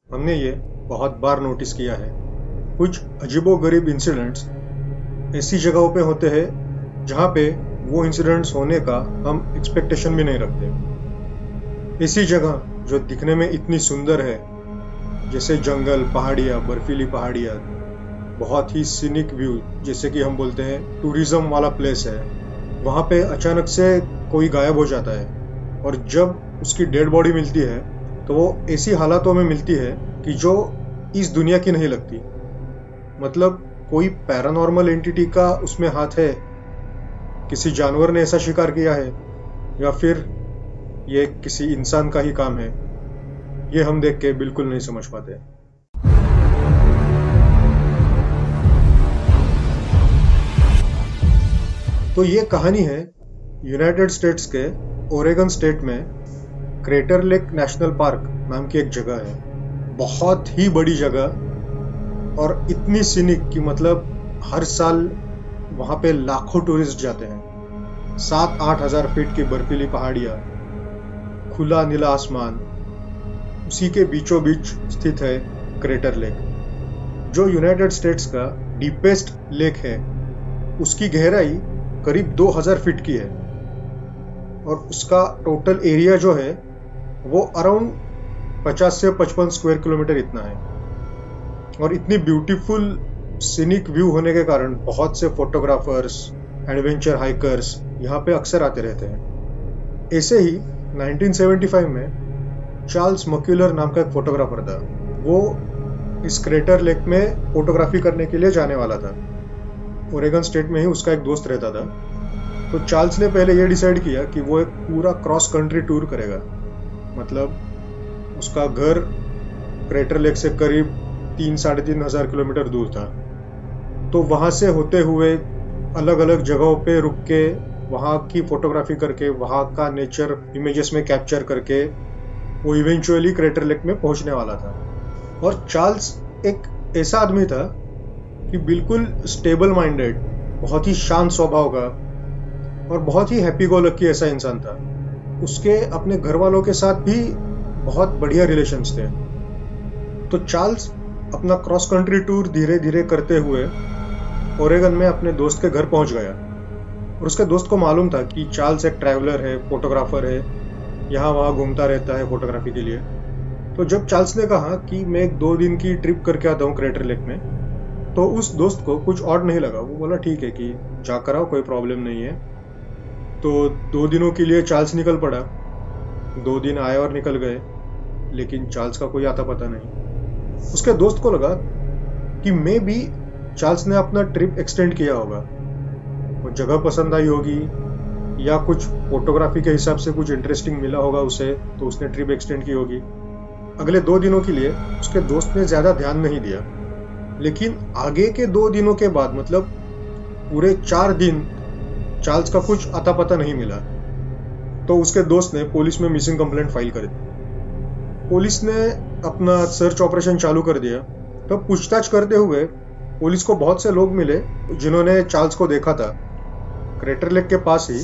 हमने ये बहुत बार नोटिस किया है। कुछ अजीबोगरीब इंसिडेंट्स ऐसी जगहों पे होते हैं जहाँ पे वो इंसिडेंट्स होने का हम एक्सपेक्टेशन भी नहीं रखते। ऐसी जगह जो दिखने में इतनी सुंदर है, जैसे जंगल, पहाड़ियाँ, बर्फीली पहाड़ियाँ, बहुत ही सीनिक व्यू, जैसे कि हम बोलते हैं टूरिज्म वाला प्लेस है, वहाँ पे अचानक से कोई गायब हो जाता है। और जब उसकी डेड बॉडी मिलती है तो वो ऐसी हालातों में मिलती है कि जो इस दुनिया की नहीं लगती। मतलब कोई पैरानॉर्मल एंटिटी का उसमें हाथ है, किसी जानवर ने ऐसा शिकार किया है, या फिर ये किसी इंसान का ही काम है, ये हम देख के बिल्कुल नहीं समझ पाते। तो ये कहानी है यूनाइटेड स्टेट्स के ओरेगन स्टेट में क्रेटर लेक नेशनल पार्क नाम की एक जगह है। बहुत ही बड़ी जगह और इतनी सीनिक कि मतलब हर साल वहां पे लाखों टूरिस्ट जाते हैं। 7-8 हजार फीट की बर्फीली पहाड़ियाँ, खुला नीला आसमान, उसी के बीचों बीच स्थित है क्रेटर लेक, जो यूनाइटेड स्टेट्स का डीपेस्ट लेक है। उसकी गहराई करीब 2000 फीट की है और उसका टोटल एरिया जो है वो अराउंड 50 से 55 स्क्वायर किलोमीटर इतना है। और इतनी ब्यूटीफुल सीनिक व्यू होने के कारण बहुत से फोटोग्राफर्स, एडवेंचर हाइकर्स यहाँ पे अक्सर आते रहते हैं। ऐसे ही 1975 में चार्ल्स मक्यूलर नाम का एक फोटोग्राफर था। वो इस क्रेटर लेक में फोटोग्राफी करने के लिए जाने वाला था। ओरेगन स्टेट में ही उसका एक दोस्त रहता था। तो चार्ल्स ने पहले ये डिसाइड किया कि वो एक पूरा क्रॉस कंट्री टूर करेगा। मतलब उसका घर क्रेटर लेक से करीब 3-3.5 हजार किलोमीटर दूर था। तो वहां से होते हुए अलग अलग जगहों पे रुक के वहां की फोटोग्राफी करके वहां का नेचर इमेजेस में कैप्चर करके वो इवेंचुअली क्रेटर लेक में पहुंचने वाला था। और चार्ल्स एक ऐसा आदमी था कि बिल्कुल स्टेबल माइंडेड, बहुत ही शांत स्वभाव का और बहुत ही हैप्पी गो लकी ऐसा इंसान था। उसके अपने घर वालों के साथ भी बहुत बढ़िया रिलेशंस थे। तो चार्ल्स अपना क्रॉस कंट्री टूर धीरे धीरे करते हुए ओरेगन में अपने दोस्त के घर पहुंच गया। और उसके दोस्त को मालूम था कि चार्ल्स एक ट्रैवलर है, फोटोग्राफर है, यहाँ वहाँ घूमता रहता है फोटोग्राफी के लिए। तो जब चार्ल्स ने कहा कि मैं एक 2 दिन की ट्रिप करके आता हूँ क्रेटर लेक में, तो उस दोस्त को कुछ और नहीं लगा। वो बोला ठीक है कि जाकर आओ, कोई प्रॉब्लम नहीं है। तो 2 दिनों के लिए चार्ल्स निकल पड़ा। 2 दिन आए और निकल गए, लेकिन चार्ल्स का कोई आता पता नहीं। उसके दोस्त को लगा कि मे बी चार्ल्स ने अपना ट्रिप एक्सटेंड किया होगा, वो जगह पसंद आई होगी या कुछ फोटोग्राफी के हिसाब से कुछ इंटरेस्टिंग मिला होगा उसे, तो उसने ट्रिप एक्सटेंड की होगी। अगले 2 दिनों के लिए उसके दोस्त ने ज्यादा ध्यान नहीं दिया। लेकिन आगे के 2 दिनों के बाद, मतलब पूरे 4 दिन, चार्ल्स का कुछ अता पता नहीं मिला। तो उसके दोस्त ने पुलिस में मिसिंग कंप्लेंट फाइल कर दी। पुलिस ने अपना सर्च ऑपरेशन चालू कर दिया। तो पूछताछ करते हुए पुलिस को बहुत से लोग मिले जिन्होंने चार्ल्स को देखा था। क्रेटर लेक के पास ही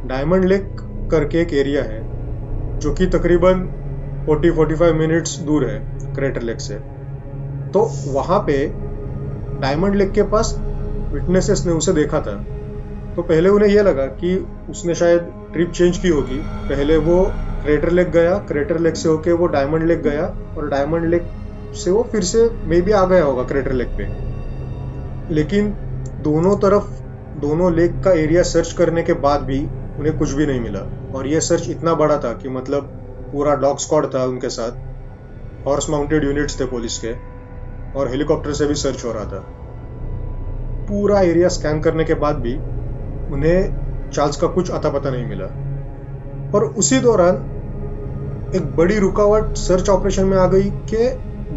डायमंड लेक करके एक एरिया है, जो कि तकरीबन 40-45 मिनट्स दूर है क्रेटर लेक से। तो वहां पे डायमंड लेक के पास विटनेसेस ने उसे देखा था। तो पहले उन्हें यह लगा कि उसने शायद ट्रिप चेंज की होगी। पहले वो क्रेटर लेक गया, क्रेटर लेक से होके वो डायमंड लेक गया, और डायमंड लेक से वो फिर से मे बी आ गया होगा क्रेटर लेक पे। लेकिन दोनों तरफ, दोनों लेक का एरिया सर्च करने के बाद भी उन्हें कुछ भी नहीं मिला। और ये सर्च इतना बड़ा था कि मतलब पूरा डॉग स्क्वाड था उनके साथ, हॉर्स माउंटेड यूनिट्स थे पुलिस के, और हेलीकॉप्टर से भी सर्च हो रहा था। पूरा एरिया स्कैन करने के बाद भी उन्हें चार्ल्स का कुछ अता पता नहीं मिला। और उसी दौरान एक बड़ी रुकावट सर्च ऑपरेशन में आ गई कि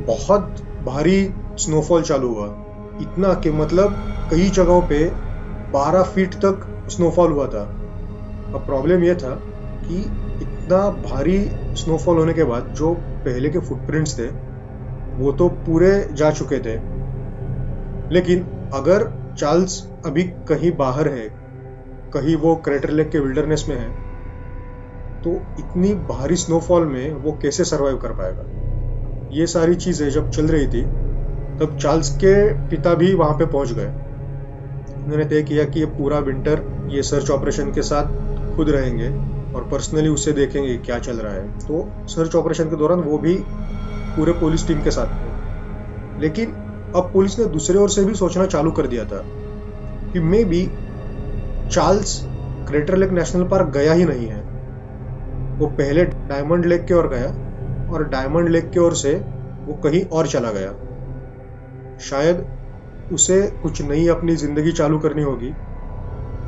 बहुत भारी स्नोफॉल चालू हुआ। इतना कि मतलब कई जगहों पे 12 फीट तक स्नोफॉल हुआ था। अब प्रॉब्लम यह था कि इतना भारी स्नोफॉल होने के बाद जो पहले के फुटप्रिंट्स थे वो तो पूरे जा चुके थे। लेकिन अगर चार्ल्स अभी कहीं बाहर है, कहीं वो क्रेटर लेक के विल्डरनेस में है, तो इतनी भारी स्नोफॉल में वो कैसे सरवाइव कर पाएगा। ये सारी चीज़ें जब चल रही थी तब चार्ल्स के पिता भी वहाँ पे पहुँच गए। उन्होंने तय किया कि ये पूरा विंटर ये सर्च ऑपरेशन के साथ खुद रहेंगे और पर्सनली उसे देखेंगे क्या चल रहा है। तो सर्च ऑपरेशन के दौरान वो भी पूरे पुलिस टीम के साथ थे। लेकिन अब पुलिस ने दूसरे ओर से भी सोचना चालू कर दिया था कि may be Charles crater lake national park गया ही नहीं है। वो पहले डायमंड लेक की ओर गया और डायमंड लेक की ओर से वो कहीं और चला गया। शायद उसे कुछ नई अपनी जिंदगी चालू करनी होगी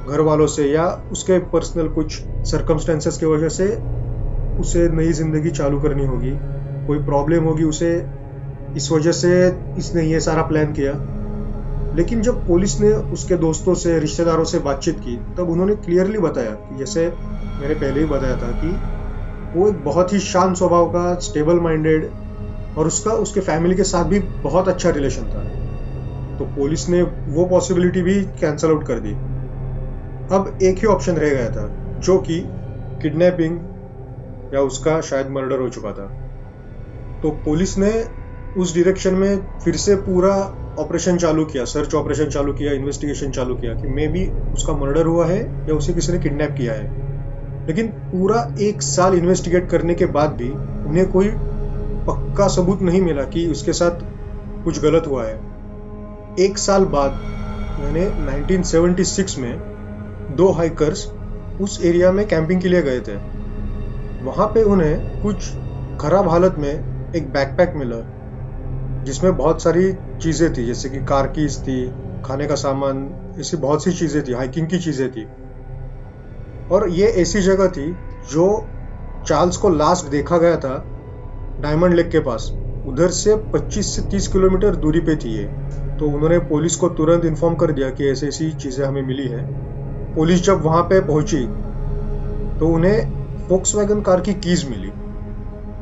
घर वालों से, या उसके पर्सनल कुछ सर्कमस्टेंसेस की वजह से उसे नई जिंदगी चालू करनी होगी, कोई प्रॉब्लम होगी उसे, इस वजह से इसने ये सारा प्लान किया। लेकिन जब पुलिस ने उसके दोस्तों से, रिश्तेदारों से बातचीत की तब उन्होंने क्लियरली बताया कि जैसे मैंने पहले ही बताया था कि वो एक बहुत ही शांत स्वभाव का, स्टेबल माइंडेड, और उसका उसके फैमिली के साथ भी बहुत अच्छा रिलेशन था। तो पुलिस ने वो पॉसिबिलिटी भी कैंसल आउट कर दी। अब एक ही ऑप्शन रह गया था, जो कि किडनैपिंग या उसका शायद मर्डर हो चुका था। तो पुलिस ने उस डायरेक्शन में फिर से पूरा ऑपरेशन चालू किया, सर्च ऑपरेशन चालू किया, इन्वेस्टिगेशन चालू किया कि मे बी उसका मर्डर हुआ है या उसे किसी ने किडनैप किया है। लेकिन पूरा 1 साल इन्वेस्टिगेट करने के बाद भी उन्हें कोई पक्का सबूत नहीं मिला कि उसके साथ कुछ गलत हुआ है। 1 साल बाद यानी 1976 में 2 हाइकर्स उस एरिया में कैंपिंग के लिए गए थे। वहां पे उन्हें कुछ खराब हालत में एक बैकपैक मिला जिसमें बहुत सारी चीजें थी, जैसे कि कार कीज थी, खाने का सामान, ऐसी बहुत सी चीजें थी, हाइकिंग की चीजें थी। और ये ऐसी जगह थी जो चार्ल्स को लास्ट देखा गया था डायमंड लेक के पास, उधर से 25 से 30 किलोमीटर दूरी पे थी ये। तो उन्होंने पुलिस को तुरंत इन्फॉर्म कर दिया कि ऐसी ऐसी चीजें हमें मिली है। पुलिस जब वहां पे पहुंची तो उन्हें फोक्सवैगन कार की कीज मिली,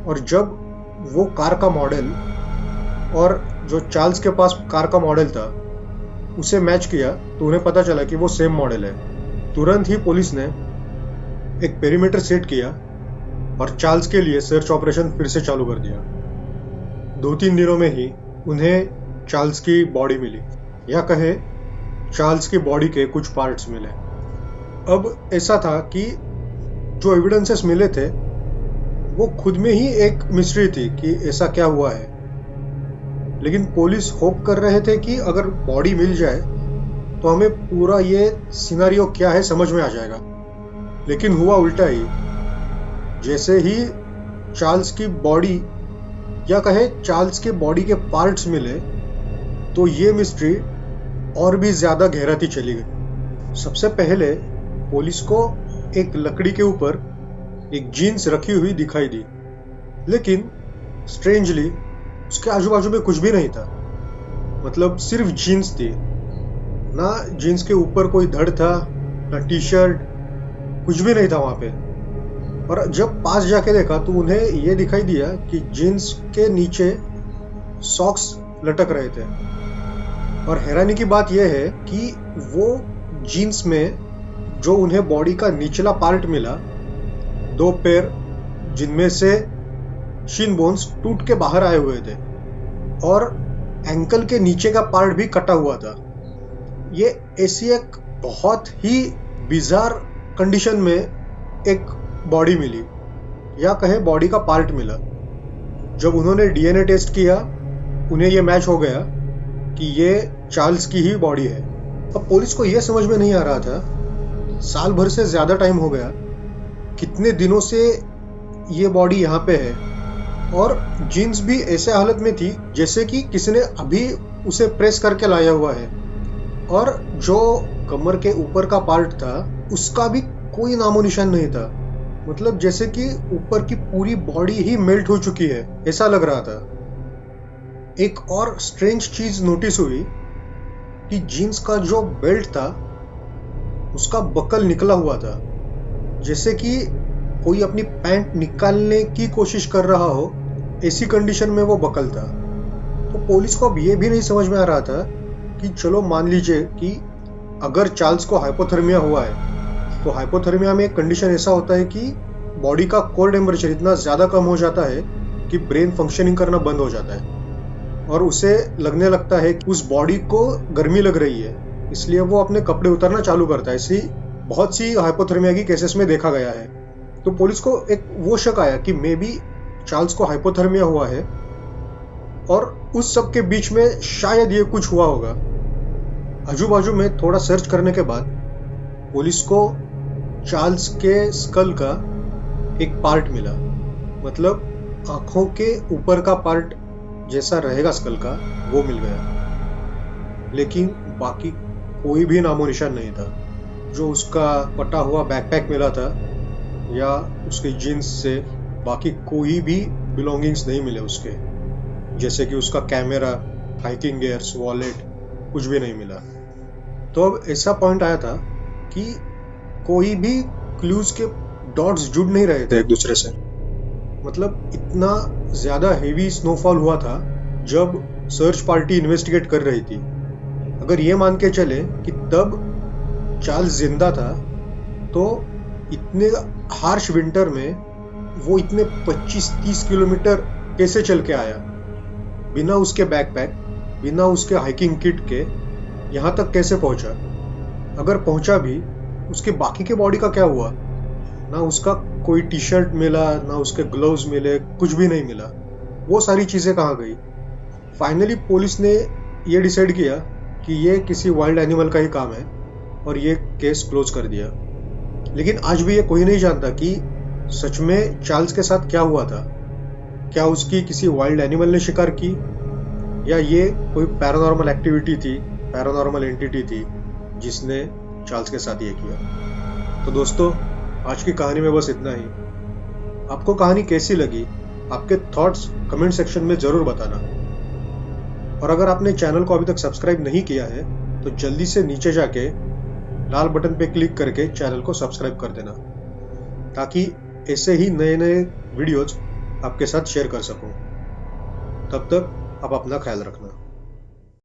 और जब वो कार का मॉडल और जो चार्ल्स के पास कार का मॉडल था उसे मैच किया तो उन्हें पता चला कि वो सेम मॉडल है। तुरंत ही पुलिस ने एक पेरीमीटर सेट किया और चार्ल्स के लिए सर्च ऑपरेशन फिर से चालू कर दिया। 2-3 दिनों में ही उन्हें चार्ल्स की बॉडी मिली, या कहे चार्ल्स की बॉडी के कुछ पार्ट्स मिले। अब ऐसा था कि जो एविडेंसेस मिले थे वो खुद में ही एक मिस्ट्री थी कि ऐसा क्या हुआ है। लेकिन पुलिस होप कर रहे थे कि अगर बॉडी मिल जाए तो हमें पूरा ये सिनेरियो क्या है समझ में आ जाएगा। लेकिन हुआ उल्टा ही। जैसे ही चार्ल्स की बॉडी, या कहे चार्ल्स के बॉडी के पार्ट्स मिले, तो ये मिस्ट्री और भी ज्यादा गहराती चली गई। सबसे पहले पुलिस को एक लकड़ी के ऊपर एक जीन्स रखी हुई दिखाई दी, लेकिन स्ट्रेंजली उसके आजू बाजू में कुछ भी नहीं था। मतलब सिर्फ जीन्स थी, ना जीन्स के ऊपर कोई धड़ था, ना टी शर्ट, कुछ भी नहीं था वहां पे। और जब पास जाके देखा तो उन्हें यह दिखाई दिया कि जीन्स के नीचे सॉक्स लटक रहे थे। और हैरानी की बात यह है कि वो जीन्स में जो उन्हें बॉडी का निचला पार्ट मिला, 2 पैर जिनमें से शिन बोन्स टूट के बाहर आए हुए थे, और एंकल के नीचे का पार्ट भी कटा हुआ था। ये ऐसी एक बहुत ही बिजार कंडीशन में एक बॉडी मिली, या कहे बॉडी का पार्ट मिला। जब उन्होंने डीएनए टेस्ट किया उन्हें यह मैच हो गया कि ये चार्ल्स की ही बॉडी है। अब पुलिस को यह समझ में नहीं आ रहा था, साल भर से ज्यादा टाइम हो गया, कितने दिनों से ये बॉडी यहाँ पे है, और जीन्स भी ऐसे हालत में थी जैसे कि किसी ने अभी उसे प्रेस करके लाया हुआ है, और जो कमर के ऊपर का पार्ट था उसका भी कोई नामो निशान नहीं था। मतलब जैसे कि ऊपर की पूरी बॉडी ही मेल्ट हो चुकी है, ऐसा लग रहा था। एक और स्ट्रेंज चीज नोटिस हुई कि जीन्स का जो बेल्ट था उसका बकल निकला हुआ था, जैसे कि कोई अपनी पैंट निकालने की कोशिश कर रहा हो, ऐसी कंडीशन में वो बकल था। तो पुलिस को अब ये भी नहीं समझ में आ रहा था कि चलो मान लीजिए कि अगर चार्ल्स को हाइपोथर्मिया हुआ है, तो हाइपोथर्मिया में एक कंडीशन ऐसा होता है कि बॉडी का कोर टेम्परेचर इतना ज़्यादा कम हो जाता है कि ब्रेन फंक्शनिंग करना बंद हो जाता है और उसे लगने लगता है कि उस बॉडी को गर्मी लग रही है, इसलिए वो अपने कपड़े उतारना चालू करता है। ऐसी बहुत सी हाइपोथर्मिया की केसेस में देखा गया है। तो पुलिस को एक वो शक आया कि मे बी चार्ल्स को हाइपोथर्मिया हुआ है और उस सब के बीच में शायद ये कुछ हुआ होगा। आजू बाजू में थोड़ा सर्च करने के बाद पुलिस को चार्ल्स के स्कल का एक पार्ट मिला, मतलब आंखों के ऊपर का पार्ट जैसा रहेगा स्कल का, वो मिल गया। लेकिन बाकी कोई भी नामो निशान नहीं था। जो उसका फटा हुआ बैकपैक मिला था या उसके जीन्स से बाकी कोई भी बिलोंगिंग्स नहीं मिले उसके, जैसे कि उसका कैमरा, हाइकिंग गियर्स, वॉलेट, कुछ भी नहीं मिला। तो अब ऐसा पॉइंट आया था कि कोई भी क्लूज के डॉट्स जुड़ नहीं रहे थे एक दूसरे से। मतलब इतना ज्यादा हेवी स्नोफॉल हुआ था जब सर्च पार्टी इन्वेस्टिगेट कर रही थी। अगर ये मान के चले कि तब चार्ल्स जिंदा था, तो इतने हार्श विंटर में वो इतने 25-30 किलोमीटर कैसे चल के आया, बिना उसके बैकपैक, बिना उसके हाइकिंग किट के यहाँ तक कैसे पहुंचा? अगर पहुंचा भी, उसके बाकी के बॉडी का क्या हुआ? ना उसका कोई टी शर्ट मिला, ना उसके ग्लव्स मिले, कुछ भी नहीं मिला। वो सारी चीजें कहाँ गई? फाइनली पुलिस ने ये डिसाइड किया कि ये किसी वाइल्ड एनिमल का ही काम है और ये केस क्लोज कर दिया। लेकिन आज भी ये कोई नहीं जानता कि सच में चार्ल्स के साथ क्या हुआ था। क्या उसकी किसी वाइल्ड एनिमल ने शिकार की, या ये कोई पैरानॉर्मल एक्टिविटी थी, पैरानॉर्मल एंटिटी थी जिसने चार्ल्स के साथ ये किया। तो दोस्तों, आज की कहानी में बस इतना ही। आपको कहानी कैसी लगी? आपके थॉट्स कमेंट सेक्शन में जरूर बताना। और अगर आपने चैनल को अभी तक सब्सक्राइब नहीं किया है तो जल्दी से नीचे जाके लाल बटन पे क्लिक करके चैनल को सब्सक्राइब कर देना, ताकि ऐसे ही नए नए वीडियोज आपके साथ शेयर कर सकूं। तब तक आप अपना ख्याल रखना।